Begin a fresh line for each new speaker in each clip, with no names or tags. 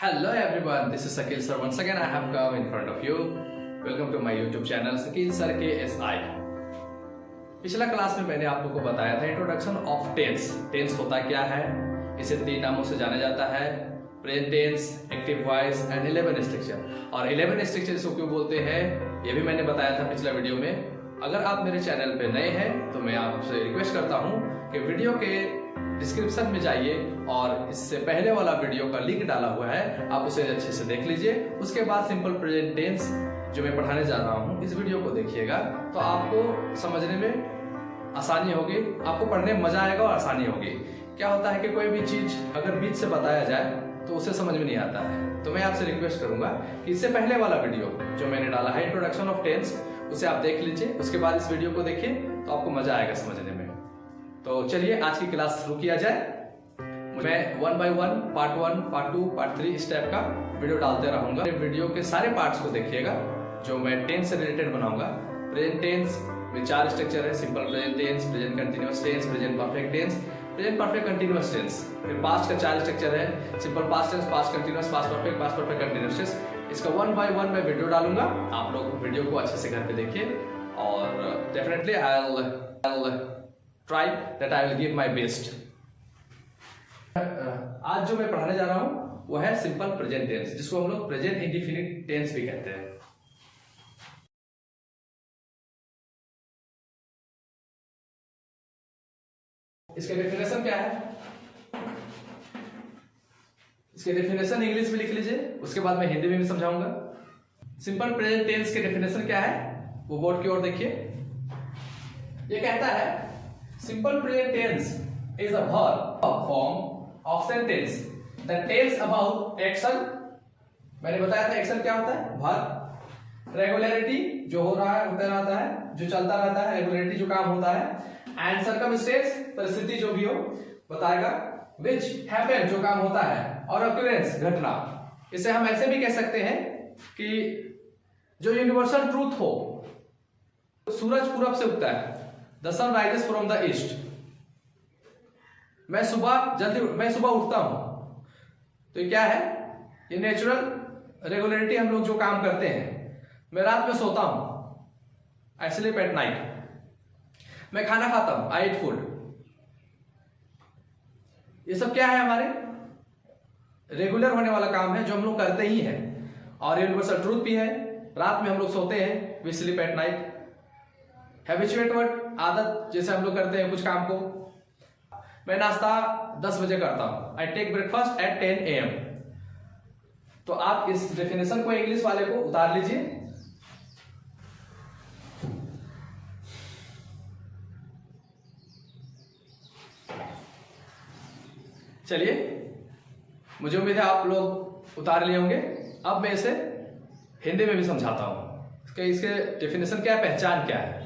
Hello everyone, this is Sakil sir. Once again I have come in front of you. Welcome to my YouTube channel Sakil sir KSI. पिछला class में मैंने आप लोगों को बताया था इंट्रोडक्शन ऑफ टेंस। टेंस होता क्या है, इसे तीन नामों से जाना जाता है, present tense, active voice and 11 structure. और 11 स्ट्रक्चर इसको क्यों बोलते हैं ये भी मैंने बताया था पिछला वीडियो में। अगर आप मेरे चैनल पे नए हैं तो मैं आपसे रिक्वेस्ट करता हूँ कि वीडियो के डिस्क्रिप्शन में जाइए और इससे पहले वाला वीडियो का लिंक डाला हुआ है, आप उसे अच्छे से देख लीजिए। उसके बाद सिंपल प्रेजेंट टेंस जो मैं पढ़ाने जा रहा हूँ इस वीडियो को देखिएगा तो आपको समझने में आसानी होगी, आपको पढ़ने में मजा आएगा और आसानी होगी। क्या होता है कि कोई भी चीज अगर बीच से बताया जाए तो उसे समझ में नहीं आता है, तो मैं आपसे रिक्वेस्ट करूंगा कि इससे पहले वाला वीडियो जो मैंने डाला है इंट्रोडक्शन ऑफ टेंस उसे आप देख लीजिए, उसके बाद इस वीडियो को देखिए तो आपको मजा आएगा समझने में। तो चलिए आज की क्लास शुरू किया जाए। मैं 1 by 1 पार्ट 1, पार्ट 2, पार्ट 3 इस टाइप का वीडियो डालते रहूंगा। वीडियो के सारे पार्ट्स को देखिएगा जो मैं टेंस से रिलेटेड बनाऊंगा। प्रेजेंट टेंस में 4 स्ट्रक्चर है, simple present tense, present continuous tense, present perfect tense, present perfect continuous tense. फिर पास्ट का 4 स्ट्रक्चर है, simple past tense, past continuous, past perfect continuous tense. इसका 1 by 1 मैं वीडियो डालूंगा, आप लोग वीडियो को अच्छे से घर पे देखिए और definitely I'll try that I will give my best। आज जो मैं पढ़ाने जा रहा हूं वो है सिंपल प्रेजेंट टेंस, जिसको हम लोग प्रेजेंट इंडेफिनिट टेंस भी कहते हैं। इसका डेफिनेशन क्या है, इसके डेफिनेशन इंग्लिश में लिख लीजिए, उसके बाद मैं हिंदी में भी समझाऊंगा। सिंपल प्रेजेंट टेंस के डेफिनेशन क्या है वो बोर्ड की ओर देखिए। ये कहता है simple present tense is a verb form of sentence that tells about action. मैंने बताया था एक्शन क्या होता है, वर्ब, रेगुलरिटी जो हो रहा है होता रहता है, जो चलता रहता है, रेगुलरिटी जो काम होता है, एंड सर्कमस्टेंस परिस्थिति जो भी हो बताएगा, विच हैपन जो काम होता है, और ऑक्यूरेंस घटना। इसे हम ऐसे भी कह सकते हैं कि जो यूनिवर्सल ट्रूथ हो, सूरज पूरब से उगता है, the sun rises from the east. मैं सुबह उठता हूं तो ये क्या है, ये नेचुरल रेगुलरिटी। हम लोग जो काम करते हैं, मैं रात में सोता हूं, आई स्लीप एट नाइट, मैं खाना खाता हूं, आई ईट फूड। ये सब क्या है, हमारे रेगुलर होने वाला काम है जो हम लोग करते ही हैं, और यूनिवर्सल ट्रूथ भी है। रात में हम लोग सोते हैं, we sleep at night. Habituate word आदत, जैसे हम लोग करते हैं कुछ काम को। मैं नाश्ता 10 बजे करता हूं, I take breakfast at 10 AM। तो आप इस डेफिनेशन को इंग्लिश वाले को उतार लीजिए। चलिए, मुझे उम्मीद है आप लोग उतार लिए होंगे। अब मैं इसे हिंदी में भी समझाता हूं। इसके डेफिनेशन क्या है, पहचान क्या है।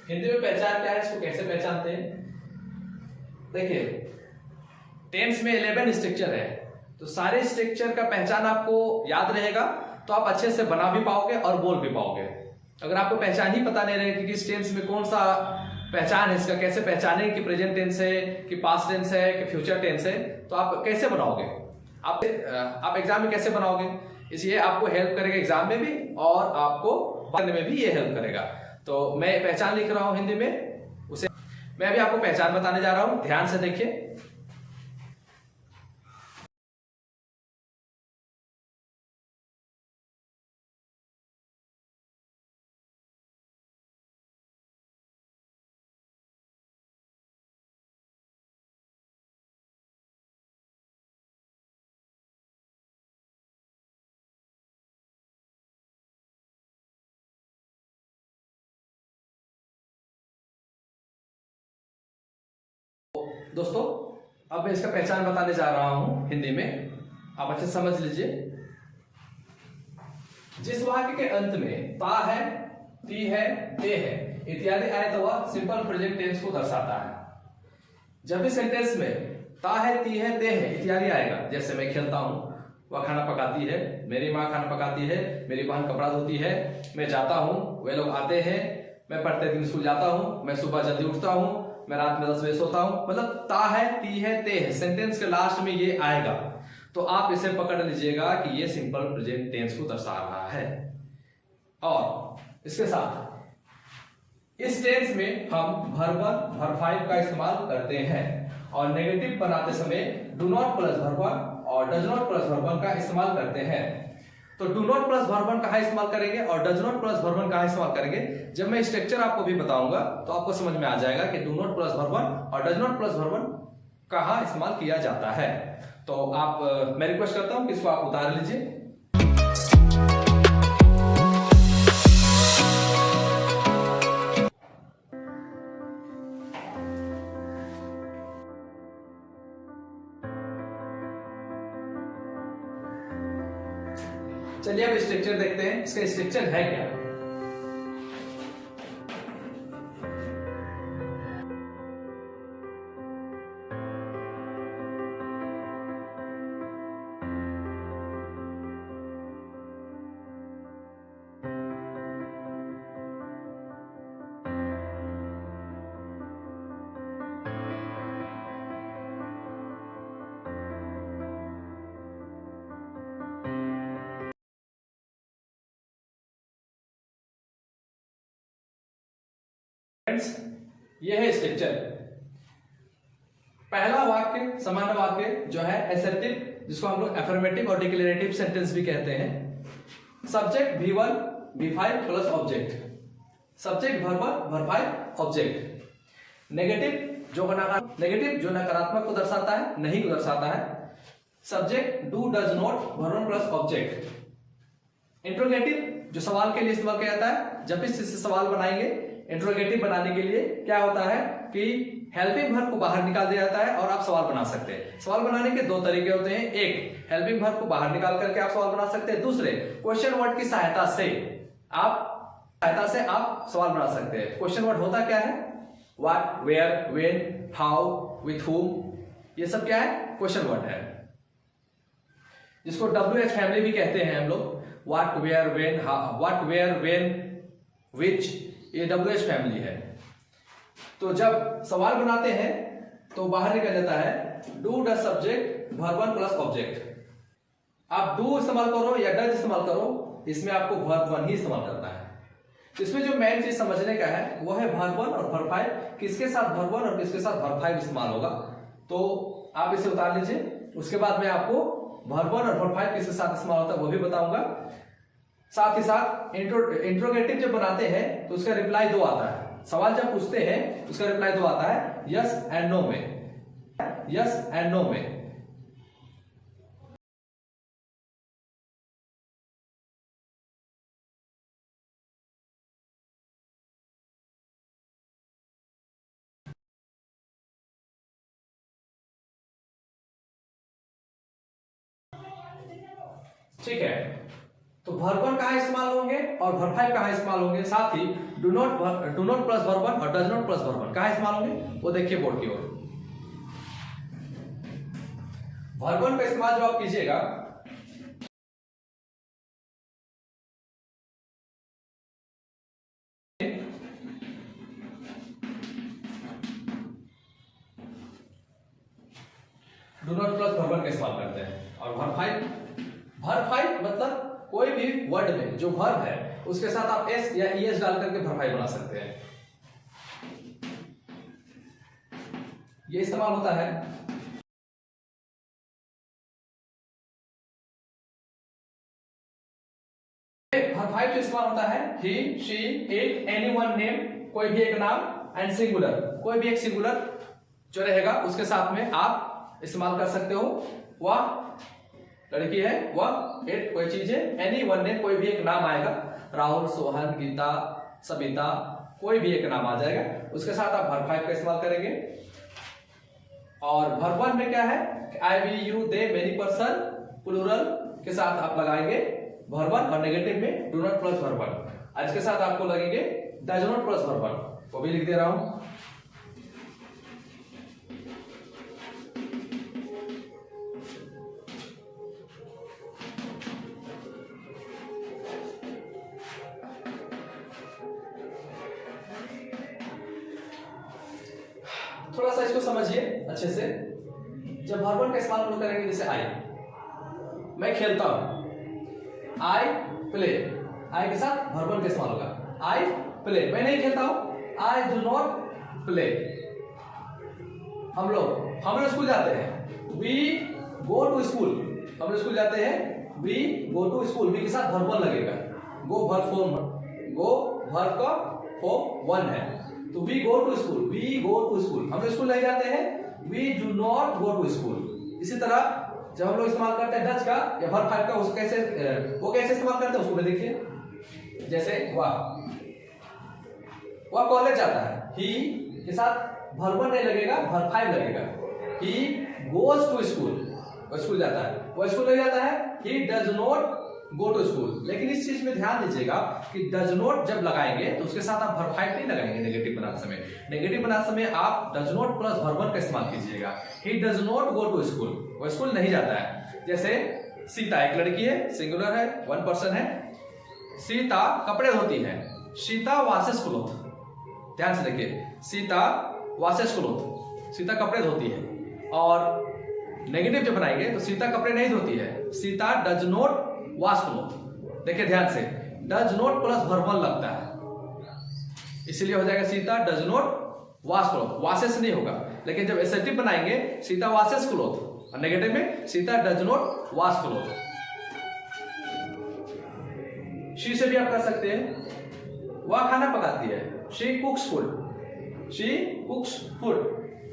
हिंदी में पहचान क्या है, इसको कैसे पहचानते हैं। देखिए, टेंस में 11 स्ट्रक्चर है, तो सारे स्ट्रक्चर का पहचान आपको याद रहेगा तो आप अच्छे से बना भी पाओगे और बोल भी पाओगे। अगर आपको पहचान ही पता नहीं रहेगी कि इस टेंस में कौन सा पहचान है, इसका कैसे पहचाने कि प्रेजेंट टेंस है कि पास्ट टेंस है कि फ्यूचर टेंस है, तो आप कैसे बनाओगे, आप एग्जाम में कैसे बनाओगे। इसलिए आपको हेल्प करेगा एग्जाम में भी और आपको पढ़ने में भी ये हेल्प करेगा। तो मैं पहचान लिख रहा हूं हिंदी में, उसे मैं अभी आपको पहचान बताने जा रहा हूं, ध्यान से देखिए। दोस्तों, अब मैं इसका पहचान बताने जा रहा हूं हिंदी में, आप अच्छे समझ लीजिए। जिस वाक्य के अंत में ता है, ती है, ते है इत्यादि आए तो वह सिंपल प्रेजेंट टेंस को दर्शाता है। जब भी सेंटेंस में ता है, ती है, ते है इत्यादि आएगा, जैसे मैं खेलता हूं, वह खाना पकाती है, मेरी माँ खाना पकाती है, मेरी बहन कपड़ा धोती है, मैं जाता हूँ, वे लोग आते हैं, मैं पढ़ते दिन स्कूल जाता हूँ, मैं सुबह जल्दी उठता हूँ, मैं रात में 10 बजे सोता हूँ। मतलब ता है, ती है, ते है, सेंटेंस के लास्ट में ये आएगा। तो आप इसे पकड़ लीजिएगा कि ये सिंपल प्रेजेंट टेंस को दर्शा रहा है। और इसके साथ इस टेंस में हम वर्ब 1, वर्ब 5 का इस्तेमाल करते हैं और नेगेटिव बनाते समय डू नॉट प्लस वर्ब 1 और डज नॉट प्लस वर्ब 1 का इस्तेमाल करते हैं। तो डू नॉट प्लस वर्ब 1 कहाँ इस्तेमाल करेंगे और डज नॉट प्लस वर्ब 1 कहाँ इस्तेमाल करेंगे, जब मैं स्ट्रक्चर आपको भी बताऊंगा तो आपको समझ में आ जाएगा कि डू नॉट प्लस वर्ब 1 और डज नॉट प्लस वर्ब 1 कहाँ इस्तेमाल किया जाता है। तो आप मैं रिक्वेस्ट करता हूं कि इसको आप उतार लीजिए। चलिए अब स्ट्रक्चर देखते हैं, इसका स्ट्रक्चर है क्या। फ्रेंड्स, ये है स्ट्रक्चर। पहला वाक्य सामान्य वाक्य जो है एसर्टिव, जिसको हम लोग अफर्मेटिव और डिक्लेरेटिव सेंटेंस भी कहते हैं। Subject V1 V5 plus object, subject verb 1 verb 5 object. Negative जो नकारात्मक को दर्शाता है, नहीं को दर्शाता है। Subject do does not verb 1 plus object. Interrogative जो सवाल के लिए इस्तेमाल किया जाता है, जब भी इससे सवाल बनाएंगे इंट्रोगेटिव बनाने के लिए क्या होता है कि हेल्पिंग वर्ब को बाहर निकाल दिया जाता है और आप सवाल बना सकते हैं। सवाल बनाने के दो तरीके होते हैं, एक हेल्पिंग वर्ब को बाहर निकाल करके आप सवाल बना सकते हैं, दूसरे क्वेश्चन वर्ड की सहायता से आप सवाल बना सकते हैं। क्वेश्चन वर्ड होता क्या है, what, where, when, how, with whom, ये सब क्या है, क्वेश्चन वर्ड है, जिसको WH फैमिली भी कहते हैं हम लोग। व्हाट, वेयर, व्हेन, विच, ये WH फैमिली है। तो जब सवाल बनाते हैं तो बाहर निकल जाता है do does subject verb 1 plus object. आप डू इस्तेमाल करो या डज इस्तेमाल करो, इसमें आपको वर्ब 1 ही इस्तेमाल करना है। तो इसमें जो मेन चीज समझने का है वो है वर्ब 1 और वर्ब 5, किसके साथ वर्ब 1 और किसके साथ वर्ब 5 इस्तेमाल होगा। तो आप इसे उतार लीजिए, उसके बाद मैं आपको वर्ब 1 और वर्ब 5 किसके साथ इस्तेमाल होता है वो भी बताऊंगा। साथ ही साथ इंट्रोगेटिव जब बनाते हैं तो उसका रिप्लाई 2 आता है। सवाल जब पूछते हैं उसका रिप्लाई 2 आता है, यस एंड नो में, यस एंड नो में। ठीक है, तो वर्ब 1 कहां इस्तेमाल होंगे और वर्ब 5 कहां इस्तेमाल होंगे, साथ ही डू नॉट प्लस वर्ब 1 और डज नॉट प्लस वर्ब 1 कहां इस्तेमाल होंगे वो देखिए बोर्ड की ओर। वर्ब 1 का इस्तेमाल जो आप कीजिएगा, डू नॉट प्लस वर्ब 1 का इस्तेमाल करते हैं। और वर्ब 5 मतलब कोई भी वर्ड में जो वर्ब है उसके साथ आप एस या ईएस डाल करके वर्ब 5 बना सकते हैं, ये इस्तेमाल होता है। वर्ब 5 जो इस्तेमाल होता है ही, शी, इट, एनीवन नेम, कोई भी एक नाम, एंड सिंगुलर, कोई भी एक सिंगुलर जो रहेगा उसके साथ में आप इस्तेमाल कर सकते हो। वह लड़की है, वह इट कोई चीज है, एनी वन नेम कोई भी एक नाम आएगा, राहुल, सोहन, गीता, सबिता, कोई भी एक नाम आ जाएगा, उसके साथ आप वर्ब 5 का इस्तेमाल करेंगे। और वर्ब 1 में क्या है, I, we, you, they, many person, plural के साथ आप लगाएंगे वर्ब 1 और नेगेटिव में डू नॉट प्लस वर्ब 1। इसके साथ आपको लगेंगे डज नॉट प्लस वर्ब 1, वो भी लिख दे रहा हूं। थोड़ा सा इसको समझिए अच्छे से। जब वर्ब का इस्तेमाल हम लोग करेंगे, जैसे आई, मैं खेलता हूं, आई प्ले, आई के साथ वर्ब का इस्तेमाल होगा, आई प्ले। मैं नहीं खेलता हूं, आई डू नॉट प्ले। हम लोग स्कूल जाते हैं, वी गो टू स्कूल, हम लोग स्कूल जाते हैं, we go to school. We के साथ वर्ब लगेगा, go verb form, go verb का फॉर्म 1 है, तो we go to school, we go to school. हम लोग स्कूल नहीं जाते हैं, we do not go to school. इसी तरह जब हम लोग इस्तेमाल करते हैं डच का या वर्ब 5 का, उसको कैसे इस्तेमाल करते हैं उसको भी देखिए। जैसे वह कॉलेज जाता है, ही के साथ वर्ब नहीं लगेगा, वर्ब 5 लगेगा। ही गोज टू स्कूल, वह स्कूल जाता है, वह स्कूल नहीं जाता है, he does not go to school. लेकिन इस चीज में ध्यान दीजिएगा कि डज नॉट जब लगाएंगे तो उसके साथ आप वर्ब 5 नहीं लगाएंगे। नेगेटिव बनाते समय, नेगेटिव बनाते समय आप डज नॉट प्लस वर्ब 1 का इस्तेमाल कीजिएगा। He does not go to school, वह स्कूल नहीं जाता है। जैसे सीता एक लड़की है, सिंगुलर है, 1 पर्सन है। सीता कपड़े धोती है, सीता वॉशेस क्लॉथ। ध्यान से देखिए, सीता वॉशेस क्लॉथ, सीता कपड़े धोती है। और नेगेटिव जब बनाएंगे तो सीता कपड़े नहीं धोती है, Sita does not wash cloth. देखिए ध्यान से, डज नॉट प्लस वर्ब 1 लगता है, इसलिए हो जाएगा Sita does not wash cloth, washes नहीं होगा। लेकिन जब एसेटिव बनाएंगे, सीता वॉशेस क्लॉथ, और नेगेटिव में Sita does not wash cloth. She से भी आप कर सकते हैं, वह खाना पकाती है, शी कुक्स फूड, शी कुक्स फूड।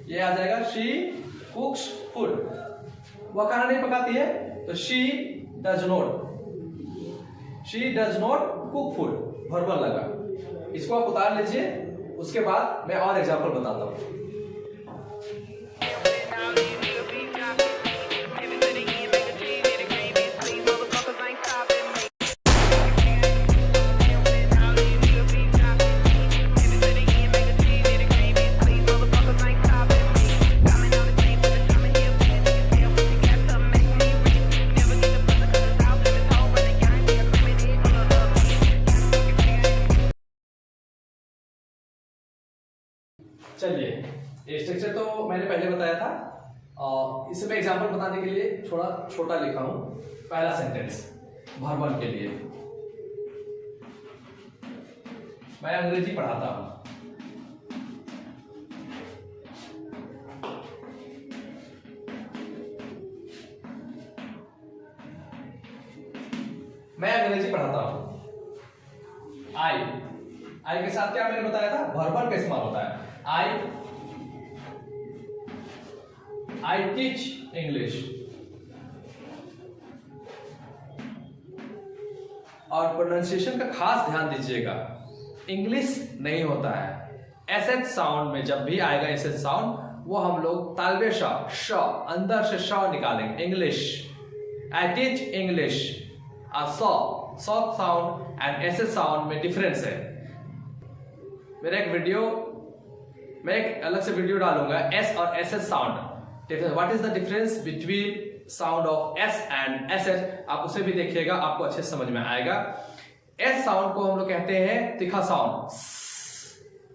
ये आ जाएगा शी कुक्स फूड। वह खाना नहीं पकाती है तो she does not, she does not cook food, verb 1 लगा। इसको आप उतार लीजिए, उसके बाद मैं और एग्जांपल बताता हूं। चलिए, ये स्ट्रक्चर तो मैंने पहले बताया था, और इसे मैं एग्जांपल बताने के लिए थोड़ा छोटा लिखा हूं। पहला सेंटेंस वर्ब 1 के लिए, मैं अंग्रेजी पढ़ाता हूं। मैं अंग्रेजी पढ़ाता हूं। आई के साथ क्या मैंने बताया था, वर्ब 1 का इस्तेमाल होता है। I teach English। और प्रोनाउंसिएशन का खास ध्यान दीजिएगा, इंग्लिश नहीं होता है। एसएच साउंड में जब भी आएगा एसएच साउंड, वो हम लोग तालबे श अंदर से श निकालेंगे, English. I teach English, soft sound and SH sound में डिफरेंस है। मैं एक अलग से वीडियो डालूंगा एस और S S sound, what is the difference between sound of S and S H, आप उसे भी देखिएगा, आपको अच्छे से समझ में आएगा। एस साउंड को हम लोग कहते हैं तीखा साउंड,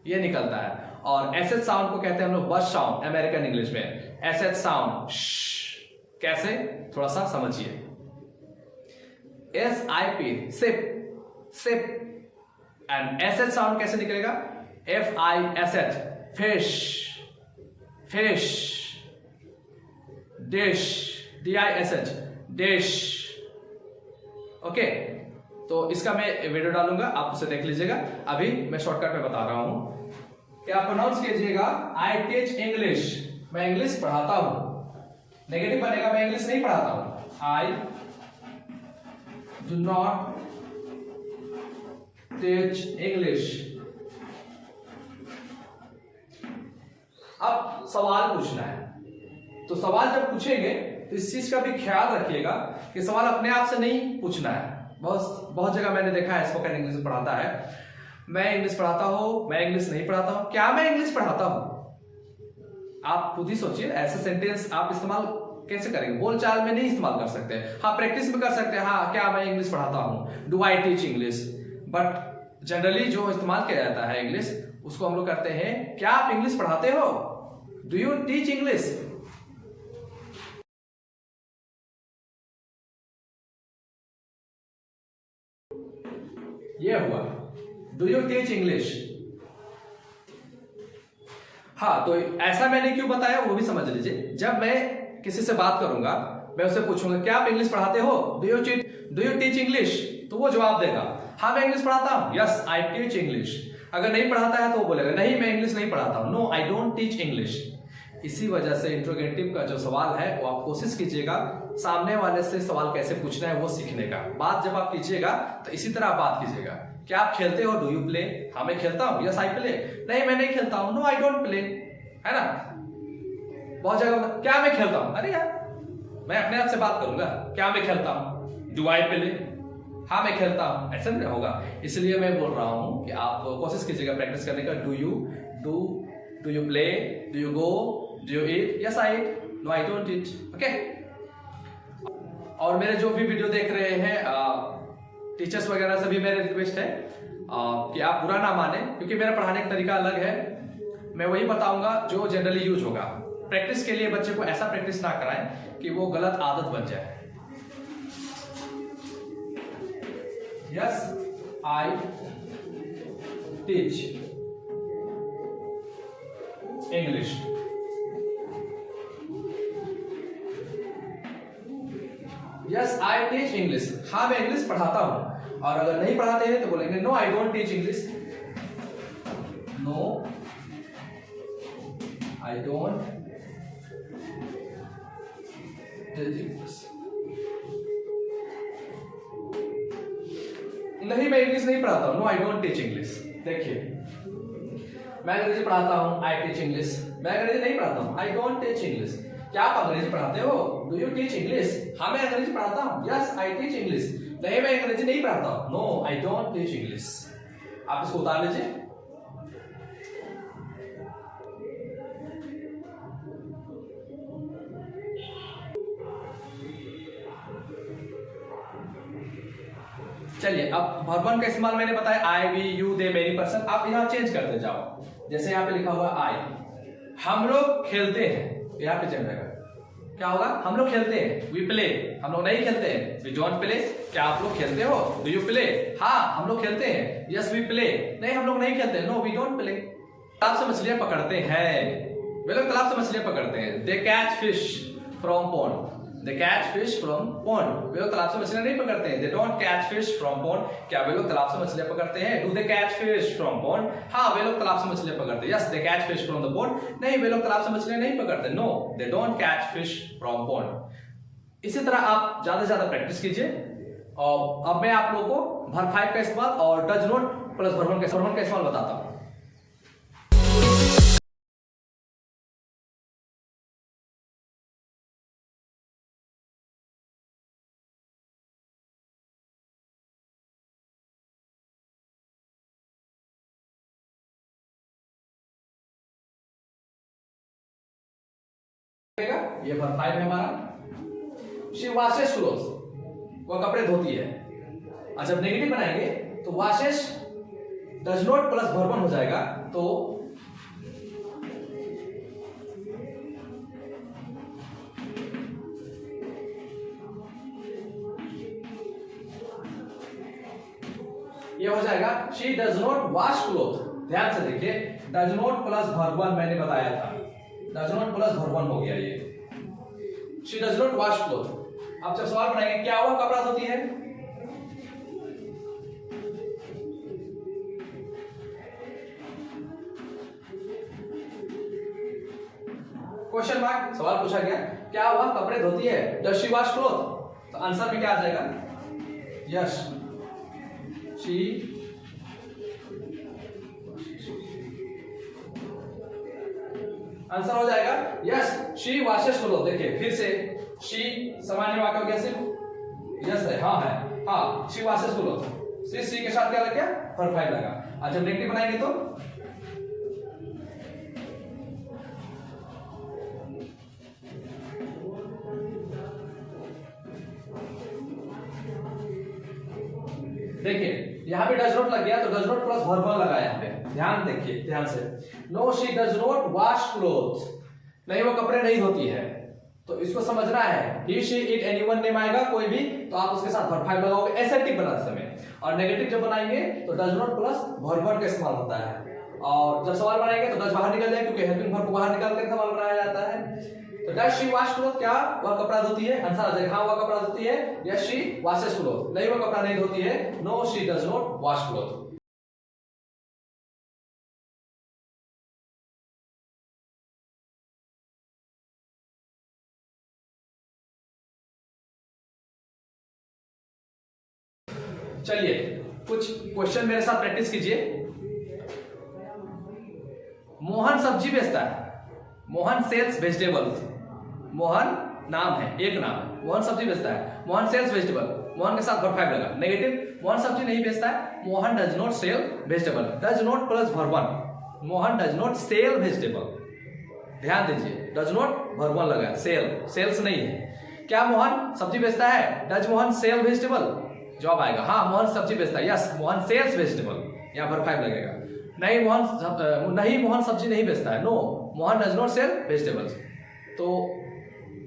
ये निकलता है, और एस एच साउंड को कहते हैं हम लोग बस साउंड अमेरिकन इंग्लिश में। एस एच साउंड कैसे, थोड़ा सा समझिए। S I P sip, and S H sound कैसे निकलेगा, F I S H fish, dish, D I S H dish. Okay, तो इसका मैं वीडियो डालूंगा, आप उसे देख लीजिएगा। अभी मैं शॉर्टकट में बता रहा हूं कि आप प्रोनाउंस कीजिएगा, आई टीच इंग्लिश, मैं इंग्लिश पढ़ाता हूं। नेगेटिव बनेगा, मैं इंग्लिश नहीं पढ़ाता हूं। I do not teach English. अब सवाल पूछना है, तो सवाल जब पूछेंगे तो इस चीज का भी ख्याल रखिएगा कि सवाल अपने आप से नहीं पूछना है। बहुत जगह मैंने देखा है स्पोकन इंग्लिश पढ़ाता है, मैं इंग्लिश पढ़ाता हूं, मैं इंग्लिश नहीं पढ़ाता हूं। क्या मैं इंग्लिश पढ़ाता हूं? आप खुद ही सोचिए, ऐसे सेंटेंस आप इस्तेमाल कैसे करेंगे? बोलचाल में नहीं इस्तेमाल कर सकते, हाँ प्रैक्टिस में कर सकते हैं, हाँ क्या मैं इंग्लिश पढ़ाता हूं, do I teach English. But generally जो इस्तेमाल किया जाता है इंग्लिश, उसको हम लोग करते हैं, क्या आप इंग्लिश पढ़ाते हो? Do you teach English? ये हुआ डू यू टीच इंग्लिश। हाँ, तो ऐसा मैंने क्यों बताया वो भी समझ लीजिए। जब मैं किसी से बात करूंगा, मैं उससे पूछूंगा क्या आप इंग्लिश पढ़ाते हो, डू यू टीच इंग्लिश, तो वो जवाब देगा हाँ मैं इंग्लिश पढ़ाता हूं, यस आई टीच इंग्लिश। अगर नहीं पढ़ाता है तो वो बोलेगा नहीं मैं इंग्लिश नहीं पढ़ाता हूं, no I don't teach English. इसी वजह से इंट्रोगेटिव का जो सवाल है वो आप कोशिश कीजिएगा सामने वाले से सवाल कैसे पूछना है वो सीखने का। बात जब आप कीजिएगा तो इसी तरह बात कीजिएगा। क्या आप खेलते हो, डू यू प्ले, हाँ मैं खेलता हूँ, यस आई प्ले, नहीं मैं नहीं खेलता हूँ, नो आई डोंट प्ले, है ना। बहुत जगह क्या मैं खेलता हूँ, अरे यार मैं अपने आप से बात करूंगा, क्या मैं खेलता हूँ, डू आई प्ले, हाँ मैं खेलता हूँ, ऐसा नहीं होगा। इसलिए मैं बोल रहा हूँ कि आप कोशिश कीजिएगा प्रैक्टिस करने का। Do you play, do you go, do you eat, yes I eat, no I don't eat, okay. और मेरे जो भी वीडियो देख रहे हैं टीचर्स वगैरह से भी मेरी रिक्वेस्ट है कि आप बुरा ना माने, क्योंकि मेरा पढ़ाने का तरीका अलग है। मैं वही बताऊंगा जो जनरली यूज होगा। प्रैक्टिस के लिए बच्चे को ऐसा प्रैक्टिस ना कराएं कि वो गलत आदत बन जाए। Yes I teach English, yes I teach English, हाँ मैं इंग्लिश पढ़ाता हूं। और अगर नहीं पढ़ाते हैं तो बोलेंगे no I don't teach English, no I don't teach English, नहीं मैं इंग्लिश नहीं पढ़ाता हूं, no I don't teach English. देखिए मैं अंग्रेजी पढ़ाता हूं, आई टीच इंग्लिश, मैं अंग्रेजी नहीं पढ़ाता हूं, आई डोंट टीच इंग्लिश। क्या आप अंग्रेजी पढ़ाते हो, डू यू टीच इंग्लिश, हाँ मैं अंग्रेजी पढ़ाता हूं, यस आई टीच इंग्लिश, नहीं मैं अंग्रेजी नहीं पढ़ाता हूं, no I don't teach English. आप इसको उतार लीजिए। चलिए अब वर्ब वन का इस्तेमाल मैंने बताया, I we you they many person. आप यहां चेंज करते जाओ। जैसे यहां पे लिखा हुआ आई, हम लोग खेलते हैं, यहां पे चेंज रहेगा, क्या होगा, हम लोग खेलते हैं, वी प्ले, हम लोग नहीं खेलते हैं, वी डोंट प्ले। क्या आप लोग खेलते हो, डू यू प्ले, हाँ हम लोग खेलते हैं, यस वी प्ले, नहीं हम लोग नहीं खेलते, नो वी डोंट प्ले। तालाब से मछलियां पकड़ते हैं, वे लोग तालाब से मछलियां पकड़ते हैं, they catch fish from pond, they catch fish from pond, वे लोग तालाब से मछलियां नहीं पकड़ते हैं, they don't catch fish from pond. क्या वे लोग तालाब से मछलियां पकड़ते हैं, do they catch fish from pond, हाँ वे लोग तालाब से मछलियां पकड़ते हैं, yes they catch fish from the pond, नहीं वे लोग तालाब से मछलियां नहीं पकड़ते, no they don't catch fish from pond. इसी तरह आप ज्यादा से ज्यादा प्रैक्टिस कीजिए। और अब मैं आप लोगों को वर्ब 5 का इस्तेमाल और डज नॉट प्लस वर्ब 1 का इस्तेमाल बताता हूं। ये वर्ब 5 है हमारा। शी वॉशेस क्लोथ्स, वो कपड़े धोती है। और जब नेगेटिव बनाएंगे तो washes does not plus verb 1 हो जाएगा। तो ये हो जाएगा she does not wash cloth. ध्यान से देखिए, डज नॉट प्लस वर्ब 1 मैंने बताया था, डज नॉट प्लस वर्ब 1 हो गया ये। She does not wash cloth. अब जब सवाल बनाएंगे क्या हुआ कपड़ा धोती है, क्वेश्चन मार्क, सवाल पूछा गया क्या हुआ कपड़े धोती है, डज शी वॉश क्लोथ। तो आंसर में क्या आ जाएगा, यस शी आंसर हो जाएगा यस शी वॉशेस क्लोथ। देखिए फिर से शी सामान्य वाक्य हो गया, सिर्फ यस है, हाँ है, हाँ शी वॉशेस क्लोथ। सी के साथ क्या लग गया, वर्ब 5 लगा। अच्छा जब नेगेटिव बनाएंगे तो देखिए यहां पे डज नॉट लग गया, तो डज नॉट प्लस वर्ब 1 लगा यहाँ पे। ध्यान देखिए ध्यान से, no she does not wash clothes. नहीं वो कपड़े नहीं धोती है, तो इसको समझना है ही शी इट एनीवन नेम आएगा कोई भी, तो आप उसके साथ वर्ब 5 लगाओगे एसेप्टिव बनाते समय। और नेगेटिव जब बनाएंगे तो डज नॉट प्लस वर्ब 1 का इस्तेमाल होता है। और जब सवाल बनाएंगे तो डज बाहर निकल जाए, क्योंकि हेल्पिंग वर्ब को बाहर निकाल कर सवाल बनाया जाता है। तो डज शी वॉश क्लॉथ, क्या वह कपड़ा धोती है? आंसर आ जाएगा हाँ वह कपड़ा धोती है। यस शी वॉशेस क्लॉथ, नहीं वह कपड़ा नहीं धोती है। No she does not wash cloth. चलिए कुछ क्वेश्चन मेरे साथ प्रैक्टिस कीजिए। मोहन सब्जी बेचता है, मोहन सेल्स वेजिटेबल्स। मोहन नाम है, एक नाम है, मोहन सब्जी बेचता है, मोहन सेल्स वेजिटेबल, मोहन के साथ वर्ब 5 लगा। नेगेटिव मोहन सब्जी नहीं बेचता है, Mohan does not sell vegetable, does not plus verb 1, Mohan does not sell vegetable. ध्यान दीजिए डज नॉट वर्ब 1 लगा, सेल सेल्स नहीं है। क्या मोहन सब्जी बेचता है? Does Mohan sell vegetable? जवाब आएगा हाँ मोहन सब्जी बेचता है, यस मोहन सेल्स वेजिटेबल, यहाँ वर्ब 5 लगेगा। नहीं मोहन सब्जी नहीं बेचता है, no Mohan does not sell vegetables. तो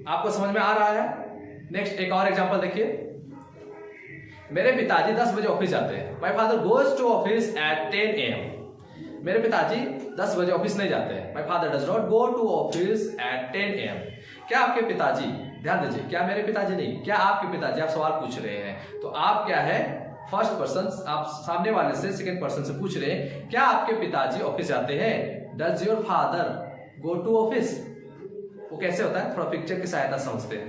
आपको समझ में आ रहा है। नेक्स्ट एक और एग्जांपल देखिए। मेरे पिताजी 10 बजे ऑफिस जाते हैं, my father goes to office at 10 AM। मेरे पिताजी 10 बजे ऑफिस नहीं जाते हैं, my father does not go to office at 10 AM। क्या आपके पिताजी, ध्यान दीजिए, क्या मेरे पिताजी नहीं, क्या आपके पिताजी, आप सवाल पूछ रहे हैं तो आप क्या है फर्स्ट पर्सन, आप सामने वाले से सेकंड पर्सन से पूछ रहे हैं क्या आपके पिताजी ऑफिस जाते हैं? Does your father go to office? वो कैसे होता है, थोड़ा पिक्चर की सहायता समझते हैं।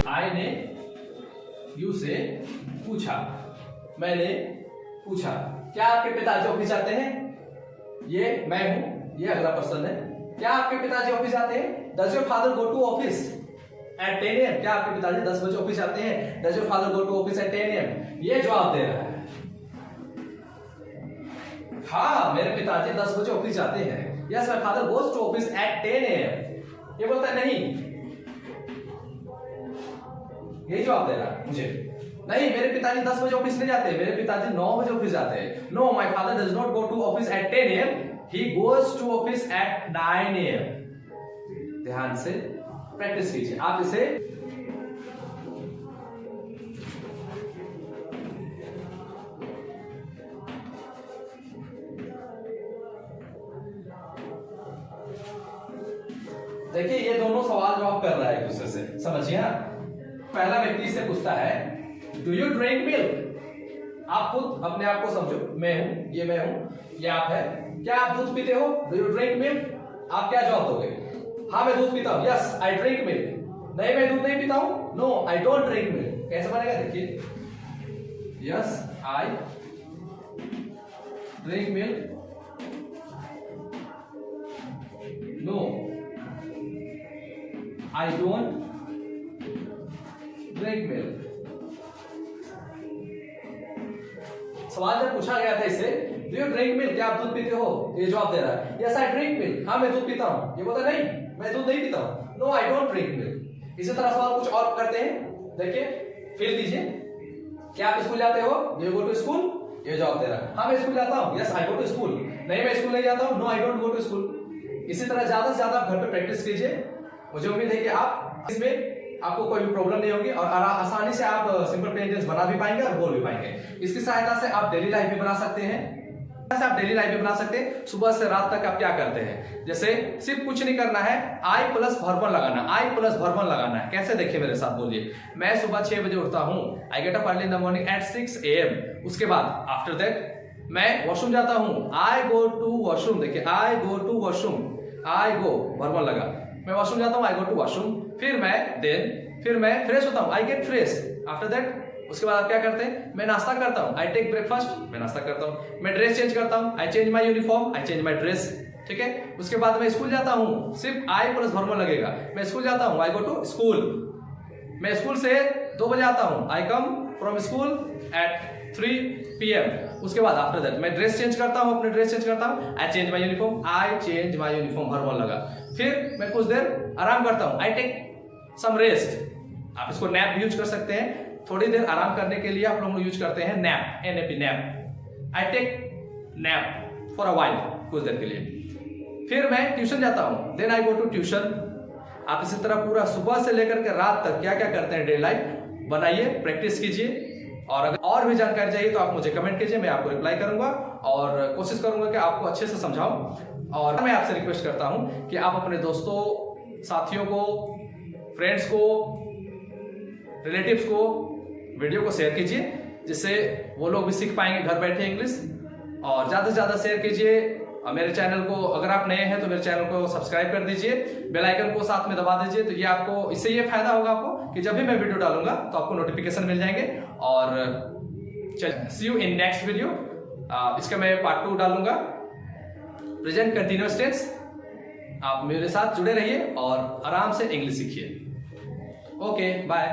आई ने यू से पूछा, मैंने पूछा क्या आपके पिताजी ऑफिस जाते हैं? ये मैं हूं, ये अगला पर्सन है। क्या आपके पिताजी ऑफिस जाते हैं? Does your father go to office at 10 AM? क्या आपके पिताजी 10 बजे ऑफिस जाते हैं? Does your father go to office at 10 AM? ये जवाब दे रहा है हाँ मेरे पिताजी 10 बजे ऑफिस जाते हैं, yes my father goes to office at 10 AM। ये बोलता है नहीं, यही जवाब दे रहा है मुझे। नहीं मेरे पिताजी 10 बजे ऑफिस नहीं जाते, मेरे पिताजी 9 बजे ऑफिस जाते हैं। No my father does not go to office at 10 AM, he goes to office at 9 AM। ध्यान से प्रैक्टिस कीजिए आप इसे। देखिए ये दोनों सवाल जवाब कर रहा है एक दूसरे से, समझिए ना। पहला व्यक्ति से पूछता है डू यू ड्रिंक मिल्क? आप खुद अपने आप को समझो, मैं हूं, ये मैं हूं, ये आप है। क्या आप दूध पीते हो? Do you drink milk? आप क्या जवाब दोगे? हाँ मैं दूध पीता हूं, यस आई ड्रिंक मिल्क। नहीं मैं दूध नहीं पीता हूं, no I don't drink milk. कैसे बनेगा देखिए, yes I drink milk, no I don't drink milk. सवाल जब पूछा गया था इससे डू यू ड्रिंक मिल्क, क्या आप दूध पीते हो? ये जवाब दे रहा है यस आई ड्रिंक मिल्क, हाँ मैं दूध पीता हूं। ये बोलता नहीं मैं दूध नहीं पीता हूं, no I don't drink milk. इसी तरह सवाल कुछ और करते हैं, देखिए फिर दीजिए। क्या आप स्कूल जाते हो? Do you go to school? ये जवाब दे रहा है हाँ मैं स्कूल जाता हूं, yes I go to school. नहीं मैं स्कूल नहीं जाता हूं, no I don't go to school. इसी तरह ज्यादा से ज्यादा आप घर पे प्रैक्टिस कीजिए, मुझे उम्मीद है कि आप इसमें आपको कोई भी प्रॉब्लम नहीं होगी और आसानी से आप सिंपल प्रेजेंटेंस बना भी पाएंगे और बोल भी पाएंगे। इसकी सहायता से आप डेली लाइफ भी बना सकते हैं, आप डेली लाइफ भी बना सकते हैं। सुबह से रात तक आप क्या करते हैं, जैसे सिर्फ कुछ नहीं करना है, आई प्लस वर्ब 1 लगाना, आई प्लस वर्ब 1 लगाना है। कैसे देखिए मेरे साथ बोलिए। मैं सुबह 6 बजे उठता हूं, I get up early in the morning at 6 AM। उसके बाद आफ्टर दैट मैं वॉशरूम जाता हूं, आई गो टू वॉशरूम। देखिए I go to washroom, I go verb 1 लगा, मैं वॉशरूम जाता हूं, आई गो टू वॉशरूम। फिर मैं फ्रेश होता हूं, I gate fresh. After that उसके बाद आप क्या करते हैं, मैं नाश्ता करता हूं, आई टेक ब्रेकफास्ट, मैं नाश्ता करता हूं। मैं ड्रेस चेंज करता हूं, I change my uniform, I change my dress. ठीक है, उसके बाद मैं स्कूल जाता हूं, सिर्फ आई प्लस वर्ब 1 लगेगा। मैं स्कूल जाता हूं, आई गो टू स्कूल। मैं स्कूल से 2 बजे आता हूं, I come from school at 3 PM। उसके बाद आफ्टर दैट मैं ड्रेस चेंज करता हूं, अपने ड्रेस चेंज करता हूं, I change my uniform, I change my uniform, verb 1 लगा। फिर मैं कुछ देर आराम करता हूं, आई टेक सम रेस्ट। आप इसको नैप भी यूज कर सकते हैं, थोड़ी देर आराम करने के लिए आप लोग यूज करते हैं nap, NAP, nap. I take nap for a while, कुछ देर के लिए। फिर मैं ट्यूशन जाता हूं, then I go to tuition. आप इसी तरह पूरा सुबह से लेकर के रात तक क्या क्या करते हैं डे लाइफ बनाइए, प्रैक्टिस कीजिए। और अगर और भी जानकारी चाहिए तो आप मुझे कमेंट कीजिए, मैं आपको रिप्लाई करूंगा और कोशिश करूंगा कि आपको अच्छे से समझाऊं। और मैं आपसे रिक्वेस्ट करता हूं कि आप अपने दोस्तों, साथियों को, फ्रेंड्स को, रिलेटिव्स को वीडियो को शेयर कीजिए, जिससे वो लोग भी सीख पाएंगे घर बैठे इंग्लिश। और ज़्यादा से ज़्यादा शेयर कीजिए। और मेरे चैनल को, अगर आप नए हैं तो मेरे चैनल को सब्सक्राइब कर दीजिए, बेल आइकन को साथ में दबा दीजिए। तो ये आपको, इससे ये फायदा होगा आपको कि जब भी मैं वीडियो डालूंगा तो आपको नोटिफिकेशन मिल जाएंगे। और चलिए, सी यू इन नेक्स्ट वीडियो। इसका मैं पार्ट 2 डालूंगा, प्रेजेंट कंटिन्यूअस टेंस। आप मेरे साथ जुड़े रहिए और आराम से इंग्लिश सीखिए। Okay, bye.